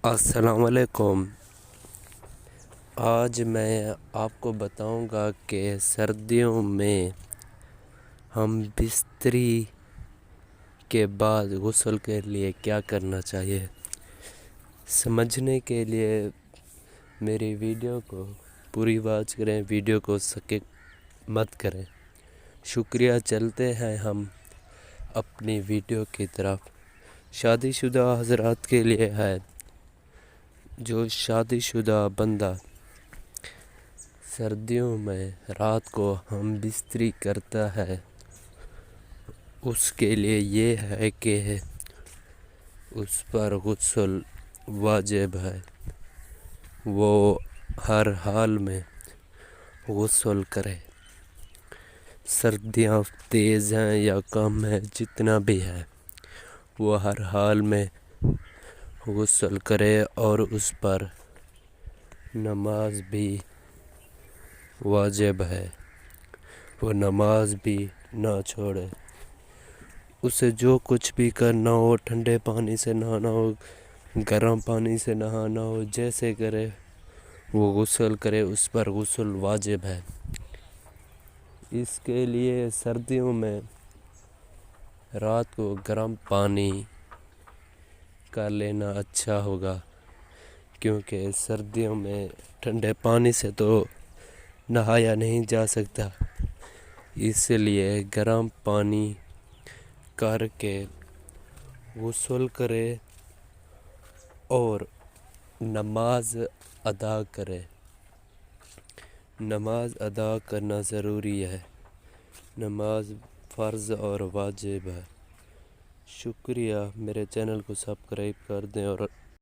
السلام علیکم۔ آج میں آپ کو بتاؤں گا کہ سردیوں میں ہم بستری کے بعد غسل کے لیے کیا کرنا چاہیے۔ سمجھنے کے لیے میری ویڈیو کو پوری واچ کریں، ویڈیو کو سکپ مت کریں۔ شکریہ۔ چلتے ہیں ہم اپنی ویڈیو کی طرف۔ شادی شدہ حضرات کے لیے ہے، جو شادی شدہ بندہ سردیوں میں رات کو ہم بستری کرتا ہے، اس کے لیے یہ ہے کہ اس پر غسل واجب ہے۔ وہ ہر حال میں غسل کرے، سردیاں تیز ہیں یا کم ہیں، جتنا بھی ہے وہ ہر حال میں غسل کرے، اور اس پر نماز بھی واجب ہے، وہ نماز بھی نہ چھوڑے۔ اسے جو کچھ بھی کرنا ہو، ٹھنڈے پانی سے نہانا ہو، گرم پانی سے نہانا ہو، جیسے کرے وہ غسل کرے، اس پر غسل واجب ہے۔ اس کے لیے سردیوں میں رات کو گرم پانی کا لینا اچھا ہوگا، کیونکہ سردیوں میں ٹھنڈے پانی سے تو نہایا نہیں جا سکتا، اس لیے گرم پانی کر کے غسل کرے اور نماز ادا کرے۔ نماز ادا کرنا ضروری ہے، نماز فرض اور واجب ہے۔ شکریہ۔ میرے چینل کو سبسکرائب کر دیں اور